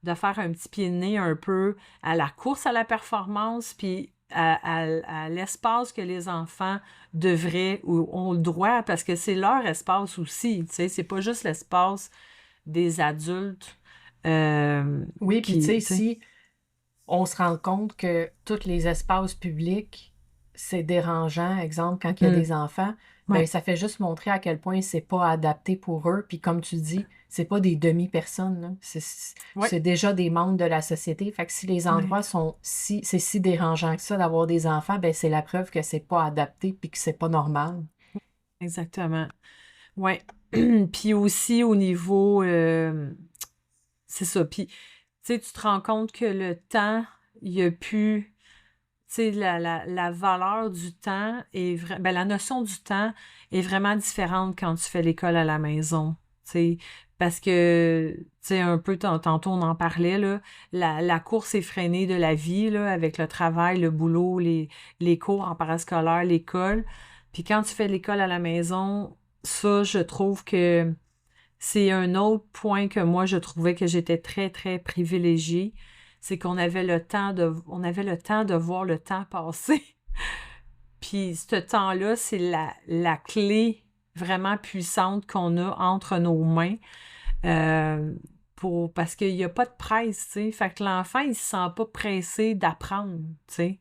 faire un petit pied de nez un peu à la course à la performance, puis à l'espace que les enfants devraient ou ont le droit, parce que c'est leur espace aussi, tu sais, c'est pas juste l'espace des adultes. Oui, puis tu sais, tu sais. si on se rend compte que tous les espaces publics, c'est dérangeant, exemple, quand il y a des enfants, ben Ouais. ça fait juste montrer à quel point c'est pas adapté pour eux. Puis comme tu dis, c'est pas des demi-personnes, là. Ouais. C'est déjà des membres de la société. Fait que si les endroits sont c'est si dérangeant que ça d'avoir des enfants, ben c'est la preuve que c'est pas adapté puis que c'est pas normal. Exactement. Ouais. Puis aussi au niveau, c'est ça. Puis, tu sais, tu te rends compte que le temps, il y a plus, tu sais, la valeur du temps la notion du temps est vraiment différente quand tu fais l'école à la maison, tu sais, parce que, tu sais, un peu tantôt on en parlait, là, la course effrénée de la vie, là, avec le travail, le boulot, les cours en parascolaire, l'école. Puis quand tu fais l'école à la maison, ça, je trouve que c'est un autre point que moi, je trouvais que j'étais très, très privilégiée. C'est qu'on avait on avait le temps de voir le temps passer. Puis ce temps-là, c'est la clé vraiment puissante qu'on a entre nos mains. euh, parce qu'il n'y a pas de presse, tu sais. Fait que l'enfant, il ne se sent pas pressé d'apprendre, tu sais.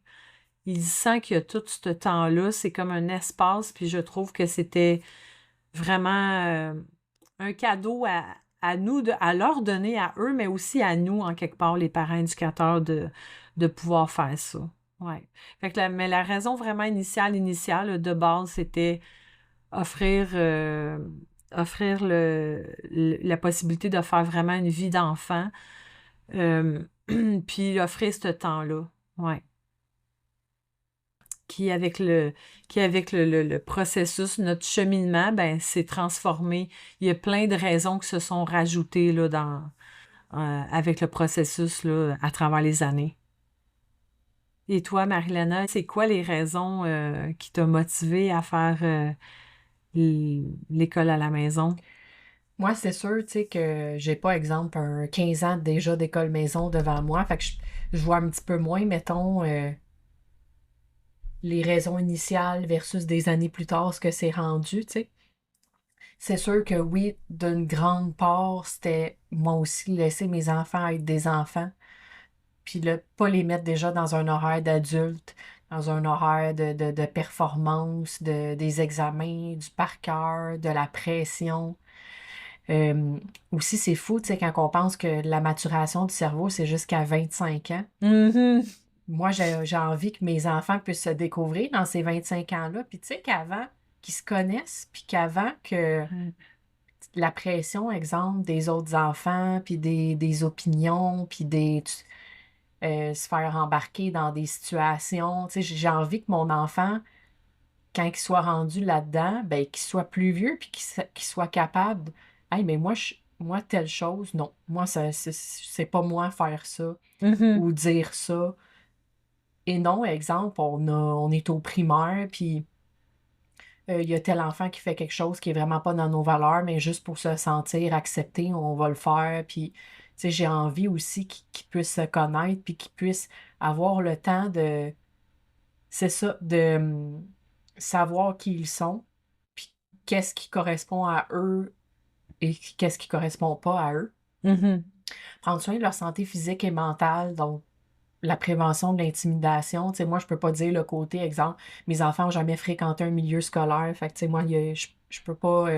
Il sent qu'il y a tout ce temps-là. C'est comme un espace, puis je trouve que c'était vraiment un cadeau à nous, à leur donner à eux, mais aussi à nous, en quelque part, les parents éducateurs, de pouvoir faire ça. Ouais. Fait que mais la raison vraiment initiale de base, c'était offrir, offrir la possibilité de faire vraiment une vie d'enfant, euh, puis offrir ce temps-là. Ouais. Qui avec le processus, notre cheminement, ben, s'est transformé. Il y a plein de raisons qui se sont rajoutées là, avec le processus là, à travers les années. Et toi, Marilena, c'est quoi les raisons qui t'ont motivé à faire l'école à la maison? Moi, c'est sûr, tu sais, que j'ai pas, exemple, un 15 ans déjà d'école maison devant moi. Fait que je vois un petit peu moins, mettons, les raisons initiales versus des années plus tard, ce que c'est rendu, tu sais. C'est sûr que oui, d'une grande part, c'était moi aussi laisser mes enfants être des enfants, puis là, pas les mettre déjà dans un horaire d'adulte, dans un horaire de performance, des examens, du par cœur, de la pression. Euh, Aussi, c'est fou, tu sais, quand on pense que la maturation du cerveau, c'est jusqu'à 25 ans. Mhm. Moi, j'ai envie que mes enfants puissent se découvrir dans ces 25 ans-là. Puis tu sais qu'avant qu'ils se connaissent, puis qu'avant que la pression, exemple, des autres enfants, puis des opinions, puis se faire embarquer dans des situations. Tu sais, j'ai envie que mon enfant, quand il soit rendu là-dedans, ben, qu'il soit plus vieux, puis qu'il soit capable. Hey, mais moi, telle chose, non. Moi, c'est pas moi faire ça Mhm. ou dire ça. Et non, exemple, on est au primaire, puis il y a tel enfant qui fait quelque chose qui est vraiment pas dans nos valeurs, mais juste pour se sentir accepté, on va le faire. Puis, tu sais, j'ai envie aussi qu'ils puissent se connaître, puis qu'ils puissent avoir le temps de, c'est ça, de savoir qui ils sont, puis qu'est-ce qui correspond à eux et qu'est-ce qui correspond pas à eux. Mhm. Prendre soin de leur santé physique et mentale, donc la prévention de l'intimidation. Tu sais, moi, je peux pas dire le côté, exemple, mes enfants n'ont jamais fréquenté un milieu scolaire. Fait que, tu sais, moi, je peux pas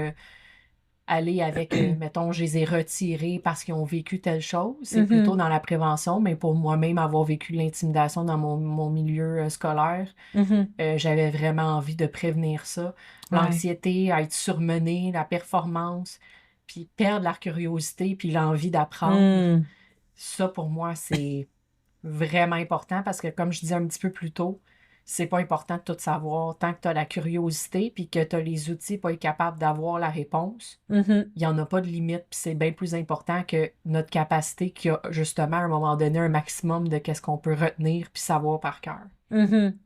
aller avec, mettons, je les ai retirés parce qu'ils ont vécu telle chose. C'est plutôt dans la prévention, mais pour moi-même, avoir vécu de l'intimidation dans mon milieu scolaire, Mhm. j'avais vraiment envie de prévenir ça. Ouais. L'anxiété, être surmené, la performance, puis perdre la curiosité, puis l'envie d'apprendre. Mm. Ça, pour moi, c'est vraiment important parce que, comme je disais un petit peu plus tôt, c'est pas important de tout savoir. Tant que tu as la curiosité puis que tu as les outils pour être capable d'avoir la réponse, Mhm. il n'y en a pas de limite. Puis c'est bien plus important que notre capacité qui a justement à un moment donné un maximum de qu'est-ce qu'on peut retenir puis savoir par cœur. Mhm.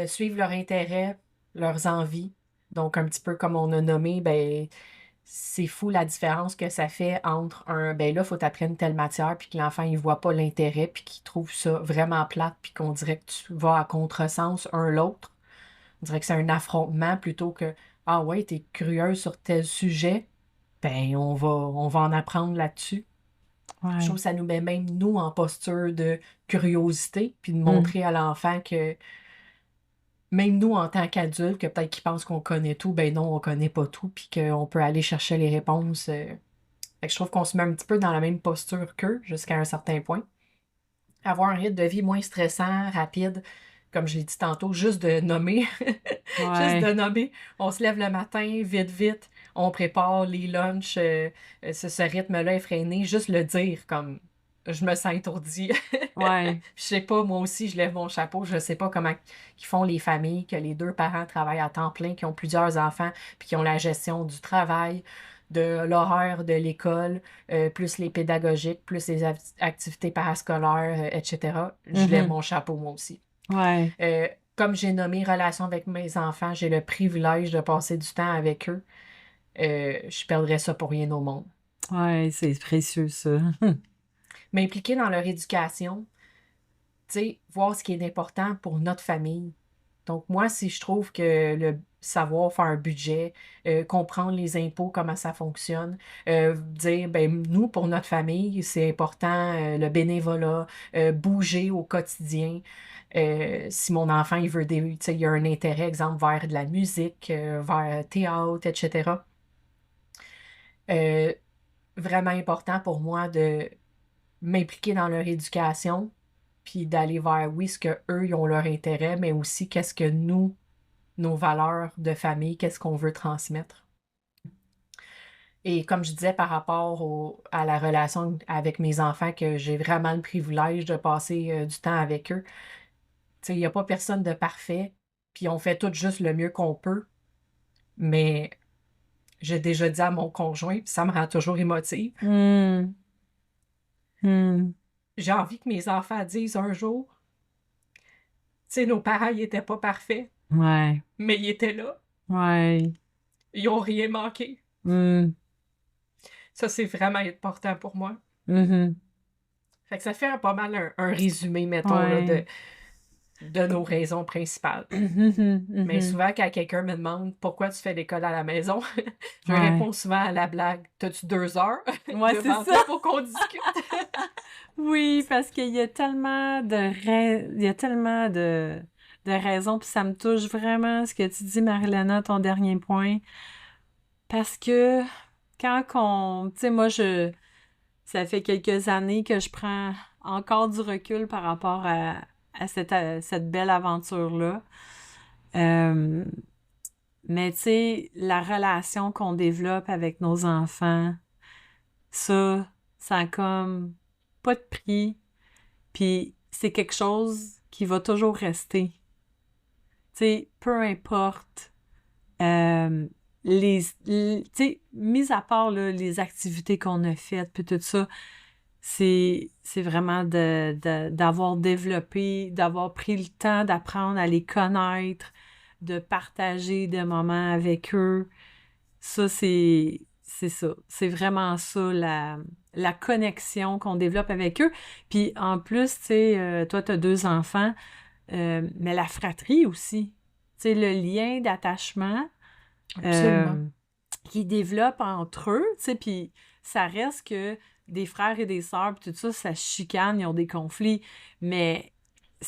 Suivre leurs intérêts, leurs envies. Donc, un petit peu comme on a nommé, ben c'est fou la différence que ça fait entre un ben là, il faut t'apprendre telle matière, puis que l'enfant, il voit pas l'intérêt, puis qu'il trouve ça vraiment plate, puis qu'on dirait que tu vas à contresens un l'autre. On dirait que c'est un affrontement plutôt que ah ouais, t'es curieuse sur tel sujet, ben on va en apprendre là-dessus. Je Ouais. trouve que ça nous met même nous en posture de curiosité, puis de Mm. montrer à l'enfant que même nous, en tant qu'adultes, que peut-être qu'ils pensent qu'on connaît tout, ben non, on connaît pas tout, puis qu'on peut aller chercher les réponses. Fait que je trouve qu'on se met un petit peu dans la même posture qu'eux, jusqu'à un certain point. Avoir un rythme de vie moins stressant, rapide, comme je l'ai dit tantôt, juste de nommer. Juste de Ouais. nommer. On se lève le matin, vite, vite. On prépare les lunchs. Ce rythme-là effréné, juste le dire, comme je me sens étourdie. Ouais. Je sais pas, moi aussi, je lève mon chapeau. Je sais pas comment ils font les familles, que les deux parents travaillent à temps plein, qui ont plusieurs enfants, puis qui ont la gestion du travail, de l'horaire de l'école, plus les pédagogiques, plus les activités parascolaires, etc. Je lève Mhm. mon chapeau, moi aussi. Ouais. Comme j'ai nommé relation avec mes enfants, j'ai le privilège de passer du temps avec eux. Je perdrais ça pour rien au monde. Ouais, c'est précieux, ça. M'impliquer dans leur éducation, tu sais, voir ce qui est important pour notre famille. Donc, moi, si je trouve que le savoir faire un budget, comprendre les impôts, comment ça fonctionne, dire, ben nous, pour notre famille, c'est important, le bénévolat, bouger au quotidien. Si mon enfant, il veut tu sais, il a un intérêt, exemple, vers de la musique, vers théâtre, etc. Euh, Vraiment important pour moi de m'impliquer dans leur éducation, puis d'aller vers, oui, ce que eux, ils ont leur intérêt, mais aussi qu'est-ce que nous, nos valeurs de famille, qu'est-ce qu'on veut transmettre. Et comme je disais par rapport à la relation avec mes enfants, que j'ai vraiment le privilège de passer du temps avec eux, tu sais, il n'y a pas personne de parfait, puis on fait tout juste le mieux qu'on peut, mais j'ai déjà dit à mon conjoint, puis ça me rend toujours émotive, Mm. Mm. j'ai envie que mes enfants disent un jour, tu sais, nos parents, ils étaient pas parfaits, Ouais. mais ils étaient là, Ouais. ils ont rien manqué. Mm. Ça, c'est vraiment important pour moi. Mhm. Fait que ça fait pas mal un résumé, mettons, là, Ouais. de nos raisons principales. Mhm. Mais Mhm. souvent, quand quelqu'un me demande pourquoi tu fais l'école à la maison, je Ouais. réponds souvent à la blague. T'as-tu 2 heures Ouais, c'est devant ça. toi pour qu'on discute? Oui, parce qu'il y a tellement il y a tellement de raisons, puis ça me touche vraiment ce que tu dis, Marilena, ton dernier point. Parce que tu sais, moi, ça fait quelques années que je prends encore du recul par rapport à cette belle aventure-là. Euh, mais tu sais, la relation qu'on développe avec nos enfants, ça a comme pas de prix. Puis c'est quelque chose qui va toujours rester. Tu sais, peu importe tu sais, mis à part là, les activités qu'on a faites, puis tout ça, c'est vraiment d'avoir développé, d'avoir pris le temps d'apprendre à les connaître, de partager des moments avec eux. Ça, c'est ça. C'est vraiment ça, la connexion qu'on développe avec eux. Puis en plus, tu sais, toi, tu as 2 enfants, mais la fratrie aussi. Tu sais, le lien d'attachement Absolument. qu'ils développent entre eux, tu sais, puis ça reste que des frères et des sœurs, puis tout ça, ça se chicane, ils ont des conflits, mais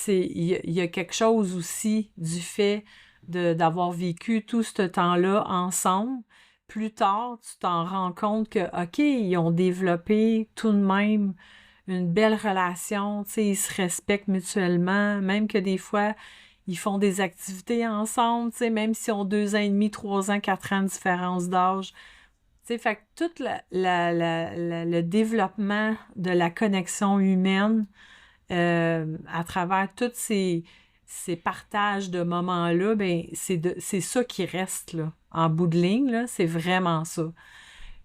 il y a quelque chose aussi du fait d'avoir vécu tout ce temps-là ensemble. Plus tard, tu t'en rends compte que, OK, ils ont développé tout de même une belle relation, tu sais, ils se respectent mutuellement, même que des fois, ils font des activités ensemble, tu sais, même s'ils ont 2 ans et demi, 3 ans, 4 ans de différence d'âge. Tu sais, fait que tout le développement de la connexion humaine à travers tous ces partages de moments-là, ben c'est ça qui reste, là. En bout de ligne, là, c'est vraiment ça.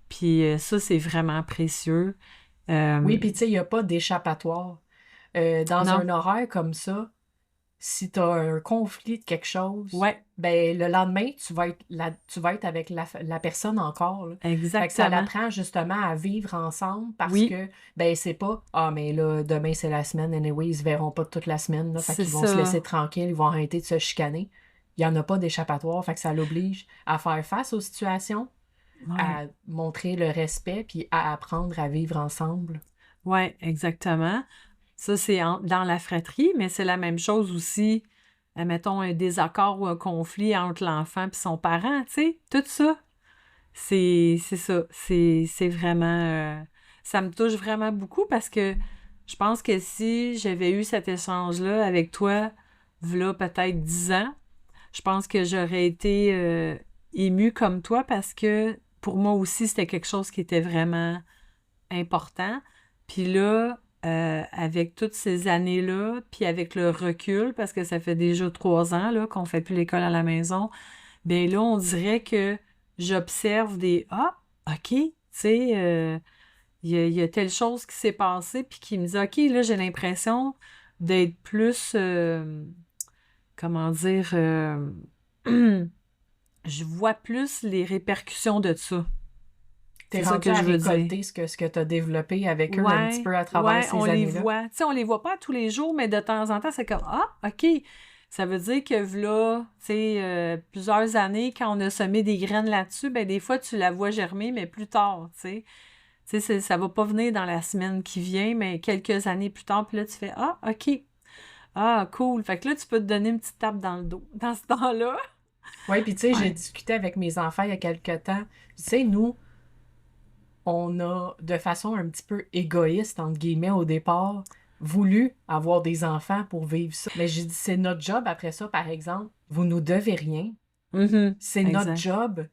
Puis ça, c'est vraiment précieux. Oui, puis tu sais, il n'y a pas d'échappatoire. Dans Non, un horaire comme ça, si tu as un conflit de quelque chose, ouais, ben le lendemain, tu vas être avec la personne encore, là. Fait que ça exactement. l'apprend justement à vivre ensemble parce Oui, que, ben c'est pas, ah, mais là, demain c'est la semaine, anyway, ils se verront pas toute la semaine, là, fait c'est qu'ils vont se laisser ça. tranquilles, ils vont arrêter de se chicaner. Il y en a pas d'échappatoire, fait que ça l'oblige à faire face aux situations, Ouais, à montrer le respect, puis à apprendre à vivre ensemble. ouais, exactement. Ça, c'est dans la fratrie, mais c'est la même chose aussi, mettons, un désaccord ou un conflit entre l'enfant et son parent, tu sais, tout ça. C'est ça. C'est vraiment... ça me touche vraiment beaucoup parce que je pense que si j'avais eu cet échange-là avec toi, v'là peut-être 10 ans, je pense que j'aurais été émue comme toi parce que pour moi aussi, c'était quelque chose qui était vraiment important. Puis là, avec toutes ces années-là, puis avec le recul, parce que ça fait déjà 3 ans là, qu'on fait plus l'école à la maison, bien là, on dirait que j'observe des «Ah, OK, tu sais, il y a telle chose qui s'est passée», puis qui me dit «OK, là, j'ai l'impression d'être plus, comment dire, je vois plus les répercussions de ça». T'es C'est ça rendu que à je veux dire. récolter ce que tu as développé avec eux un petit Ouais, peu à travers ouais, on ces les années-là. voit. Tu sais, on les voit pas tous les jours, mais de temps en temps, c'est comme «Ah, OK». Ça veut dire que là, tu sais, plusieurs années, quand on a semé des graines là-dessus, ben des fois, tu la vois germer, mais plus tard, tu sais. Tu sais, ça va pas venir dans la semaine qui vient, mais quelques années plus tard, puis là, tu fais «Ah, OK. Ah, cool». Fait que là, tu peux te donner une petite tape dans le dos dans ce temps-là. Oui, puis tu sais, j'ai Ouais. discuté avec mes enfants il y a quelque temps. Tu sais, nous, on a, de façon un petit peu égoïste, entre guillemets, au départ, voulu avoir des enfants pour vivre ça. Mais j'ai dit, c'est notre job après ça, par exemple. Vous nous devez rien. Mhm. C'est notre Exact. job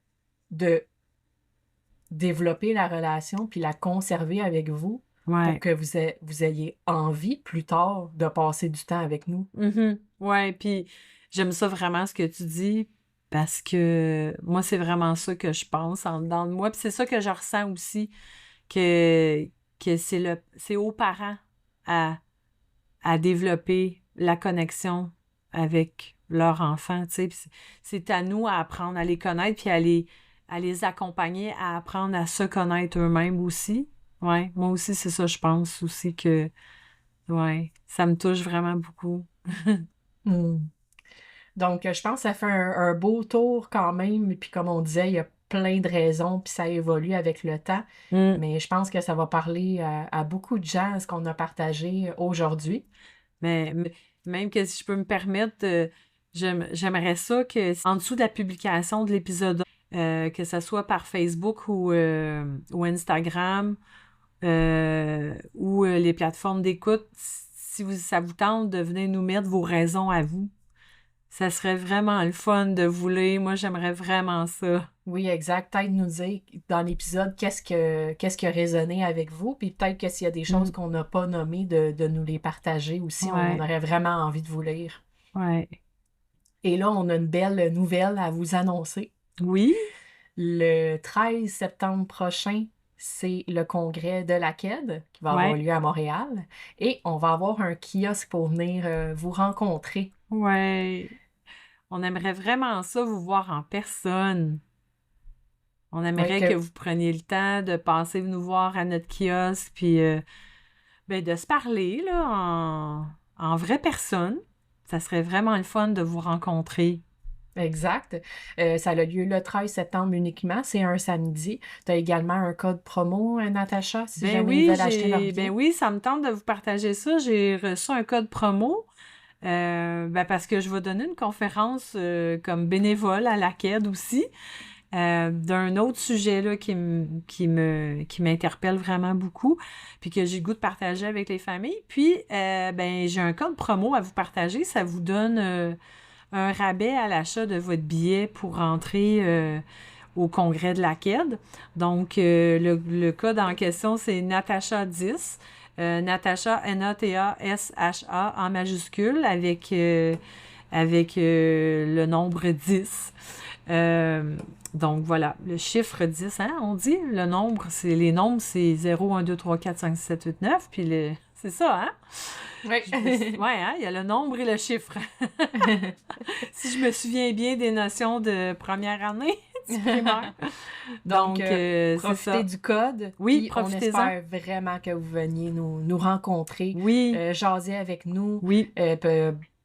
de développer la relation puis la conserver avec vous pour Ouais. que vous ayez envie plus tard de passer du temps avec nous. Mhm. Ouais, puis j'aime ça vraiment ce que tu dis parce que moi, c'est vraiment ça que je pense en dedans de moi. Puis c'est ça que je ressens aussi, que, que c'est aux parents à, à développer la connexion avec leur enfant, tu sais. Puis c'est à nous à apprendre à les connaître puis à les accompagner à apprendre à se connaître eux-mêmes aussi. Ouais, moi aussi, c'est ça, je pense aussi que, ouais, ça me touche vraiment beaucoup. Hmm. Donc, je pense que ça fait un beau tour quand même. Puis comme on disait, il y a plein de raisons, puis ça évolue avec le temps. Mm. Mais je pense que ça va parler à beaucoup de gens, ce qu'on a partagé aujourd'hui. Mais même que si je peux me permettre, j'aimerais ça que en dessous de la publication de l'épisode, que ce soit par Facebook ou Instagram ou les plateformes d'écoute, si ça vous tente de venir nous mettre vos raisons à vous, ça serait vraiment le fun de vous lire. Moi, j'aimerais vraiment ça. Oui, exact. Peut-être nous dire dans l'épisode qu'est-ce qui a résonné avec vous, puis peut-être que s'il y a des choses Mm. qu'on n'a pas nommées, de nous les partager aussi. On Ouais, aurait vraiment envie de vous lire. ouais. Et là, on a une belle nouvelle à vous annoncer. Oui? Le 13 septembre prochain, c'est le congrès de la KED qui va avoir Ouais, lieu à Montréal. Et on va avoir un kiosque pour venir vous rencontrer. ouais. On aimerait vraiment ça, vous voir en personne. On aimerait Ouais, que vous preniez le temps de passer nous voir à notre kiosque, puis de se parler là, en vraie personne. Ça serait vraiment le fun de vous rencontrer. Exact. Ça a lieu le 13 septembre uniquement. C'est un samedi. Tu as également un code promo, Natacha, si Ben jamais ils oui, veulent acheter leur billet. ça me tente de vous partager ça. J'ai reçu un code promo parce que je vais donner une conférence comme bénévole à la CAD aussi. D'un autre sujet là, qui m'interpelle vraiment beaucoup, puis que j'ai le goût de partager avec les familles. Puis, j'ai un code promo à vous partager. Ça vous donne un rabais à l'achat de votre billet pour rentrer au congrès de la CAD. Donc, le code en question, c'est Natacha10. Natacha, N-A-T-A-S-H-A en majuscule avec le nombre 10. Donc voilà, le chiffre 10, hein, on dit, les nombres, c'est 0, 1, 2, 3, 4, 5, 6, 7, 8, 9, puis c'est ça, hein? Oui. Ouais, hein, il y a le nombre et le chiffre. Si je me souviens bien des notions de première année du primaire. Donc, c'est ça. Profitez du code. Oui, puis profitez-en. on espère vraiment que vous veniez nous rencontrer, Oui, jaser avec nous. oui,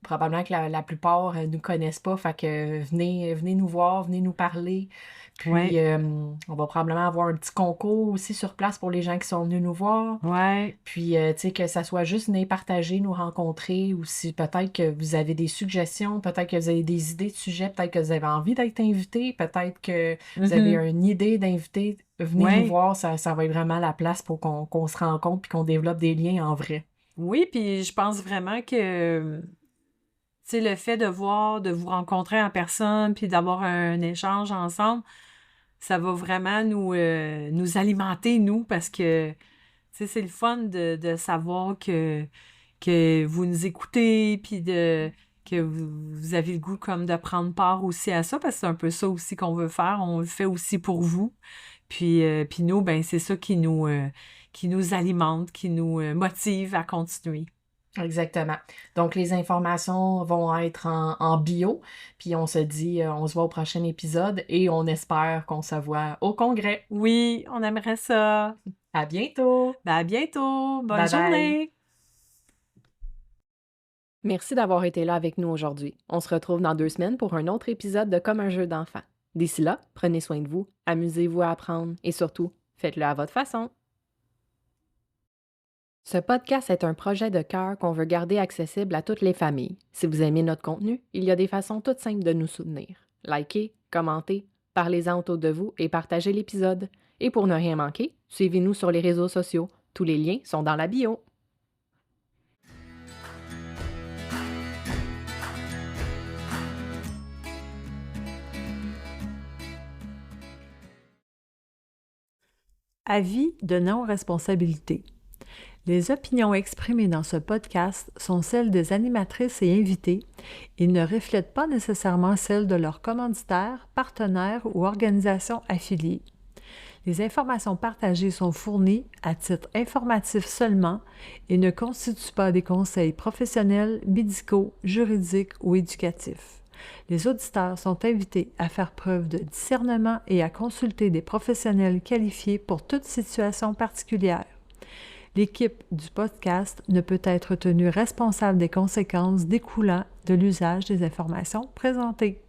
Probablement que la plupart ne nous connaissent pas, fait que venez nous voir, venez nous parler. Puis ouais, on va probablement avoir un petit concours aussi sur place pour les gens qui sont venus nous voir. ouais. Puis, tu sais, que ça soit juste venir partager, nous rencontrer, ou si peut-être que vous avez des suggestions, peut-être que vous avez des idées de sujets, peut-être que vous avez envie d'être invité, peut-être que vous avez une idée d'invité, venez Ouais. nous voir, ça va être vraiment la place pour qu'on se rencontre puis qu'on développe des liens en vrai. Oui, puis je pense vraiment que, tu sais, le fait de vous rencontrer en personne, puis d'avoir un échange ensemble, ça va vraiment nous alimenter, nous, parce que, tu sais, c'est le fun de savoir que vous nous écoutez, puis que vous avez le goût comme de prendre part aussi à ça, parce que c'est un peu ça aussi qu'on veut faire. On le fait aussi pour vous. Puis nous, ben c'est ça qui nous alimente, qui nous motive à continuer. Exactement. Donc, les informations vont être en bio, puis on se dit, on se voit au prochain épisode et on espère qu'on se voit au congrès. Oui, on aimerait ça. À bientôt! Ben, à bientôt. Bonne Bye bye. journée. Merci d'avoir été là avec nous aujourd'hui. On se retrouve dans 2 semaines pour un autre épisode de Comme un jeu d'enfant. D'ici là, prenez soin de vous, amusez-vous à apprendre et surtout, faites-le à votre façon. Ce podcast est un projet de cœur qu'on veut garder accessible à toutes les familles. Si vous aimez notre contenu, il y a des façons toutes simples de nous soutenir. Likez, commentez, parlez-en autour de vous et partagez l'épisode. Et pour ne rien manquer, suivez-nous sur les réseaux sociaux. Tous les liens sont dans la bio. Avis de non-responsabilité. Les opinions exprimées dans ce podcast sont celles des animatrices et invités et ne reflètent pas nécessairement celles de leurs commanditaires, partenaires ou organisations affiliées. Les informations partagées sont fournies à titre informatif seulement et ne constituent pas des conseils professionnels, médicaux, juridiques ou éducatifs. Les auditeurs sont invités à faire preuve de discernement et à consulter des professionnels qualifiés pour toute situation particulière. L'équipe du podcast ne peut être tenue responsable des conséquences découlant de l'usage des informations présentées.